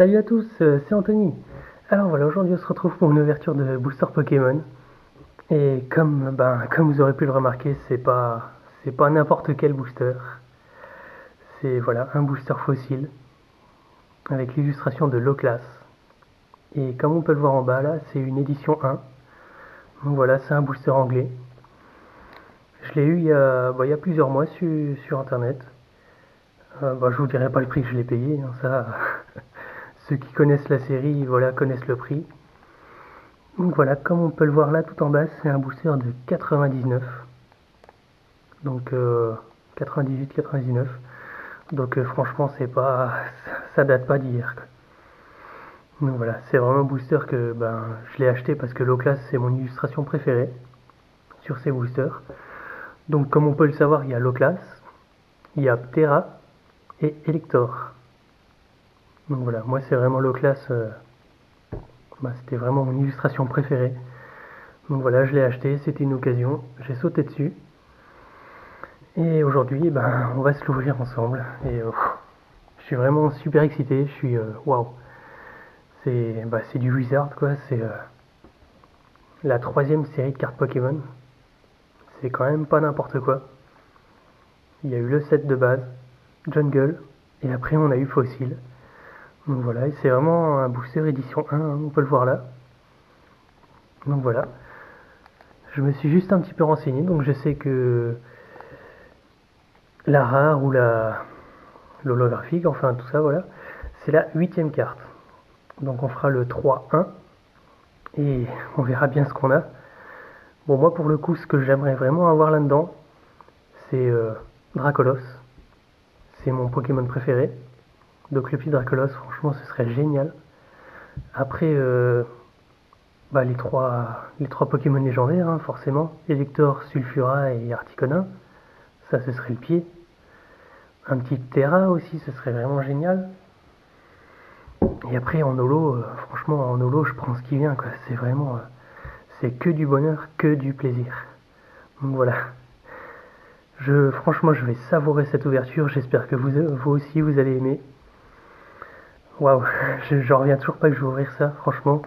Salut à tous, c'est Anthony. Alors voilà, aujourd'hui on se retrouve pour une ouverture de booster Pokémon. Et comme vous aurez pu le remarquer, c'est pas n'importe quel booster. C'est voilà, un booster fossile avec l'illustration de Loclas. Et comme on peut le voir en bas là, c'est une édition 1. Donc voilà, c'est un booster anglais. Je l'ai eu il y a plusieurs mois sur internet. Je vous dirai pas le prix que je l'ai payé, hein, ça. Ceux qui connaissent la série, voilà, connaissent le prix. Donc voilà, comme on peut le voir là tout en bas, c'est un booster de 99. Donc 98-99. Donc franchement, ça date pas d'hier. Donc voilà, c'est vraiment un booster que je l'ai acheté parce que Loclas c'est mon illustration préférée sur ces boosters. Donc comme on peut le savoir, il y a Loclas, il y a Ptera et Elector. Donc voilà, moi c'est vraiment Loclas, c'était vraiment mon illustration préférée. Donc voilà, je l'ai acheté, c'était une occasion, j'ai sauté dessus. Et aujourd'hui, on va se l'ouvrir ensemble. Et je suis vraiment super excité. Je suis waouh. C'est du Wizard quoi. C'est la troisième série de cartes Pokémon. C'est quand même pas n'importe quoi. Il y a eu le set de base, Jungle, et après on a eu Fossil. Donc voilà, et c'est vraiment un booster édition 1, hein, on peut le voir là. Donc voilà. Je me suis juste un petit peu renseigné, donc je sais que la rare ou l'holographique, enfin tout ça, voilà, c'est la huitième carte. Donc on fera le 3-1 et on verra bien ce qu'on a. Bon, moi pour le coup, ce que j'aimerais vraiment avoir là-dedans, c'est Dracolos. C'est mon Pokémon préféré. Donc le petit Dracolos, franchement, ce serait génial. Après, les trois Pokémon légendaires, hein, forcément. Elector, Sulfura et Articuno. Ça, ce serait le pied. Un petit Terra aussi, ce serait vraiment génial. Et après, en holo, franchement, en holo, je prends ce qui vient, quoi. C'est vraiment... c'est que du bonheur, que du plaisir. Donc voilà. Franchement, je vais savourer cette ouverture. J'espère que vous aussi, vous allez aimer. Waouh, j'en reviens toujours pas que je vais ouvrir ça. Franchement,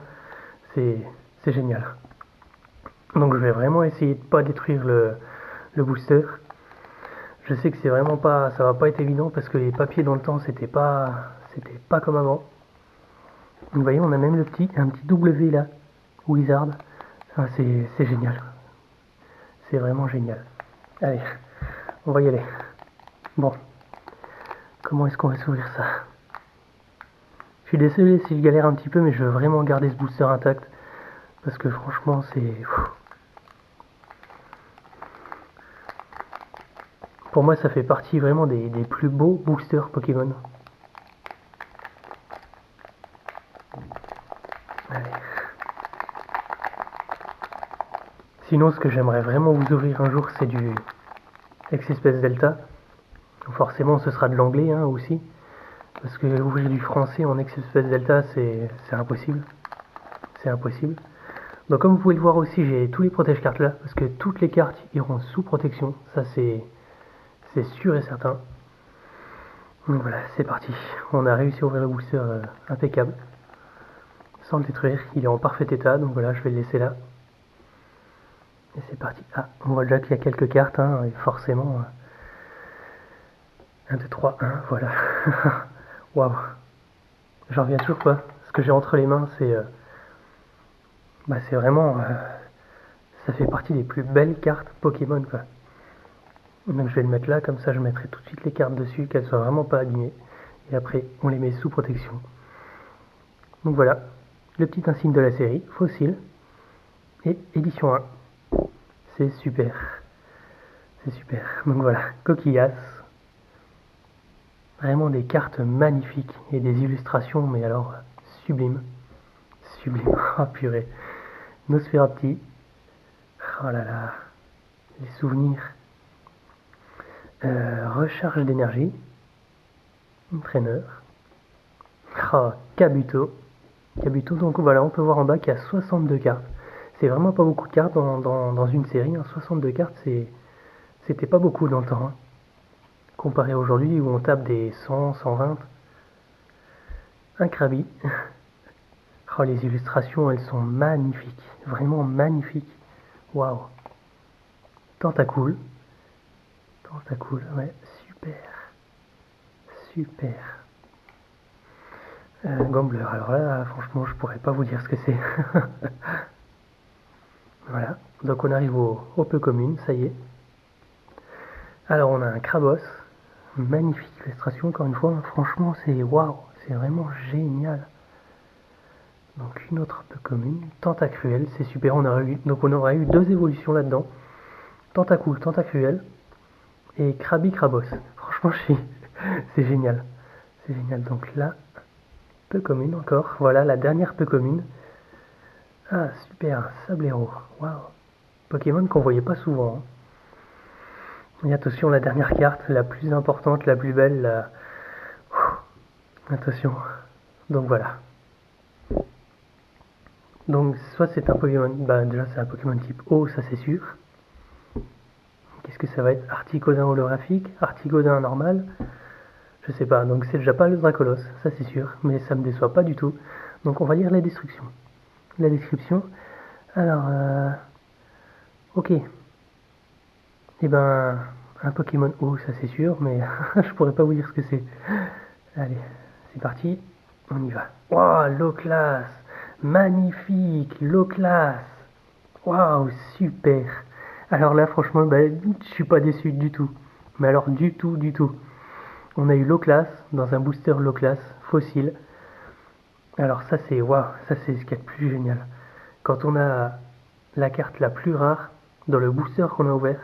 c'est, c'est génial. Donc, je vais vraiment essayer de pas détruire le booster. Je sais que ça va pas être évident parce que les papiers dans le temps, c'était pas comme avant. Donc, vous voyez, on a même un petit W là, Wizard. Enfin, c'est génial. C'est vraiment génial. Allez, on va y aller. Bon, comment est-ce qu'on va s'ouvrir ça? Je suis désolé si je galère un petit peu, mais je veux vraiment garder ce booster intact. Parce que franchement, pour moi, ça fait partie vraiment des plus beaux boosters Pokémon. Allez. Sinon, ce que j'aimerais vraiment vous ouvrir un jour, c'est du X-Espèce Delta. Forcément, ce sera de l'anglais hein, aussi. Parce que ouvrir du français en X-Espèce Delta, c'est impossible. C'est impossible. Donc comme vous pouvez le voir aussi, j'ai tous les protège-cartes là, parce que toutes les cartes iront sous protection, ça c'est sûr et certain. Donc voilà, c'est parti. On a réussi à ouvrir le booster impeccable, sans le détruire. Il est en parfait état, donc voilà, je vais le laisser là. Et c'est parti. Ah, on voit déjà qu'il y a quelques cartes, hein, et forcément. 1, 2, 3, 1, voilà. Waouh. J'en reviens toujours pas. Ce que j'ai entre les mains, c'est vraiment... ça fait partie des plus belles cartes Pokémon, quoi. Donc je vais le mettre là, comme ça je mettrai tout de suite les cartes dessus, qu'elles soient vraiment pas abîmées. Et après, on les met sous protection. Donc voilà, le petit insigne de la série, Fossile, et édition 1. C'est super. C'est super. Donc voilà, Coquillas. Vraiment des cartes magnifiques et des illustrations, mais alors sublimes. Sublimes. Oh purée. Nosferati. Oh là là. Les souvenirs. Recharge d'énergie. Entraîneur. Oh, Kabuto. Kabuto, donc voilà, on peut voir en bas qu'il y a 62 cartes. C'est vraiment pas beaucoup de cartes dans une série. Hein. 62 cartes, c'était pas beaucoup dans le temps. Hein. Comparé à aujourd'hui où on tape des 100, 120. un Krabi. Oh, les illustrations, elles sont magnifiques, vraiment magnifiques. Waouh. Tentacool. Tentacool, ouais, super. Super. Gambler, alors là, franchement, je pourrais pas vous dire ce que c'est. Voilà, donc on arrive au peu commune, ça y est. Alors on a un Krabos, magnifique illustration, encore une fois, franchement c'est waouh, c'est vraiment génial. Donc une autre peu commune, Tentacruel, c'est super, donc on aura eu deux évolutions là-dedans. Tentacool, Tentacruel et Krabi Krabos. Franchement c'est génial. C'est génial. Donc là, peu commune encore. Voilà la dernière peu commune. Ah super, Sablero. Waouh. Pokémon qu'on voyait pas souvent. Et attention, la dernière carte, la plus importante, la plus belle. Attention. Donc voilà. Donc soit c'est un Pokémon, bah déjà c'est un Pokémon type eau, ça c'est sûr. Qu'est-ce que ça va être? Articodin holographique, Articodin normal, je sais pas. Donc c'est déjà pas le Dracolos, ça c'est sûr, mais ça me déçoit pas du tout. Donc on va lire la description. La description. Alors, ok. Eh ben, un Pokémon eau, ça c'est sûr, mais je pourrais pas vous dire ce que c'est. Allez, c'est parti, on y va. Waouh, low class, magnifique, low class. Waouh, super. Alors là, franchement, bah, je suis pas déçu du tout. Mais alors, du tout, du tout. On a eu low class dans un booster low class fossile. Alors ça, c'est waouh, ça c'est ce qu'il y a de plus génial. Quand on a la carte la plus rare dans le booster qu'on a ouvert,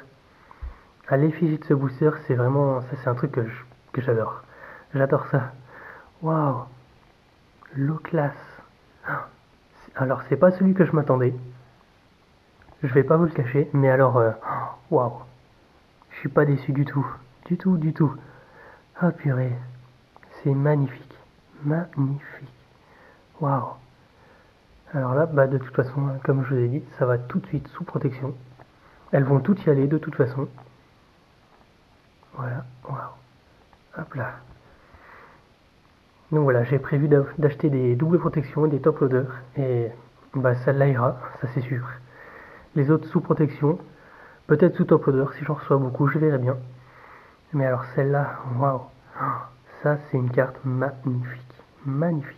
à l'effigie de ce booster, c'est vraiment, ça c'est un truc que j'adore. J'adore ça. Waouh, low class. Alors c'est pas celui que je m'attendais. Je vais pas vous le cacher, mais alors, waouh, je suis pas déçu du tout. Du tout, du tout. Ah purée, c'est magnifique. Magnifique. Waouh. Alors là, bah de toute façon, comme je vous ai dit, ça va tout de suite sous protection. Elles vont toutes y aller de toute façon. Voilà, waouh. Hop là. Donc voilà, j'ai prévu d'acheter des doubles protections et des top loaders. Et bah celle-là ira, ça c'est sûr. Les autres sous protection, peut-être sous top loader, si j'en reçois beaucoup, je verrai bien. Mais alors celle-là, waouh. Ça c'est une carte magnifique. Magnifique.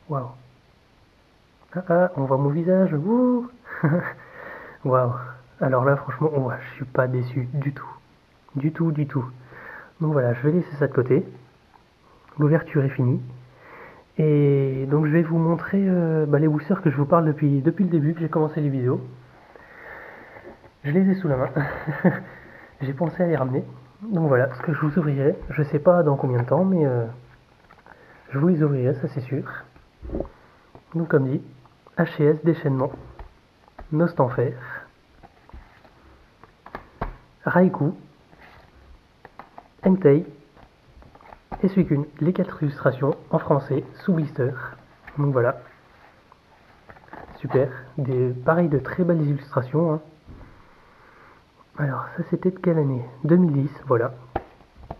Waouh. Ah ah, on voit mon visage. Wouh. Waouh. Alors là, franchement, je suis pas déçu du tout. Du tout, du tout. Donc voilà, je vais laisser ça de côté. L'ouverture est finie. Et donc je vais vous montrer les boosters que je vous parle depuis le début que j'ai commencé les vidéos. Je les ai sous la main. J'ai pensé à les ramener. Donc voilà, ce que je vous ouvrirai. Je sais pas dans combien de temps, mais je vous les ouvrirai, ça c'est sûr. Donc comme dit, HCS déchaînement, Nostanfer, Raikou, Entei et Suicune. Les 4 illustrations en français sous blister. Donc voilà. Super. Pareil, de très belles illustrations. Hein. Alors, ça c'était de quelle année? 2010, voilà.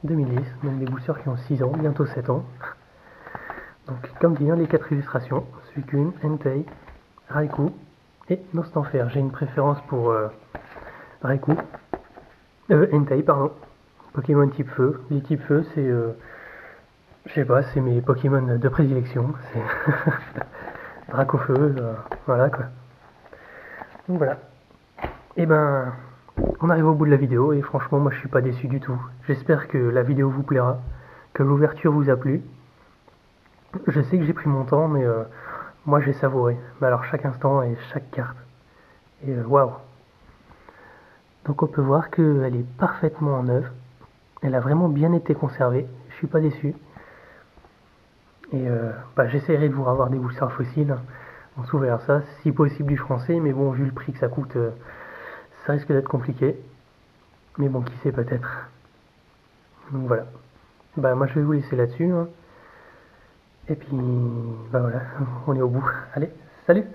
2010, donc des boosters qui ont 6 ans, bientôt 7 ans. Donc, comme dit, les 4 illustrations. Suicune, Entei, Raikou et Nostanfer. J'ai une préférence pour Raikou. Entei, pardon. Pokémon type feu. Les types feu, c'est... je sais pas, c'est mes Pokémon de prédilection. C'est Dracofeu, voilà quoi. Donc voilà. Et ben, on arrive au bout de la vidéo et franchement, moi je suis pas déçu du tout. J'espère que la vidéo vous plaira, que l'ouverture vous a plu. Je sais que j'ai pris mon temps, mais moi j'ai savouré. Mais alors chaque instant et chaque carte. Et waouh. Donc on peut voir qu'elle est parfaitement en œuvre. Elle a vraiment bien été conservée. Je suis pas déçu. Et j'essaierai de vous avoir des boosters fossiles. On s'ouvrira ça, si possible du français, mais bon, vu le prix que ça coûte, ça risque d'être compliqué. Mais bon, qui sait peut-être. Donc voilà. Bah moi je vais vous laisser là-dessus. Hein. Et puis, bah voilà, on est au bout. Allez, salut!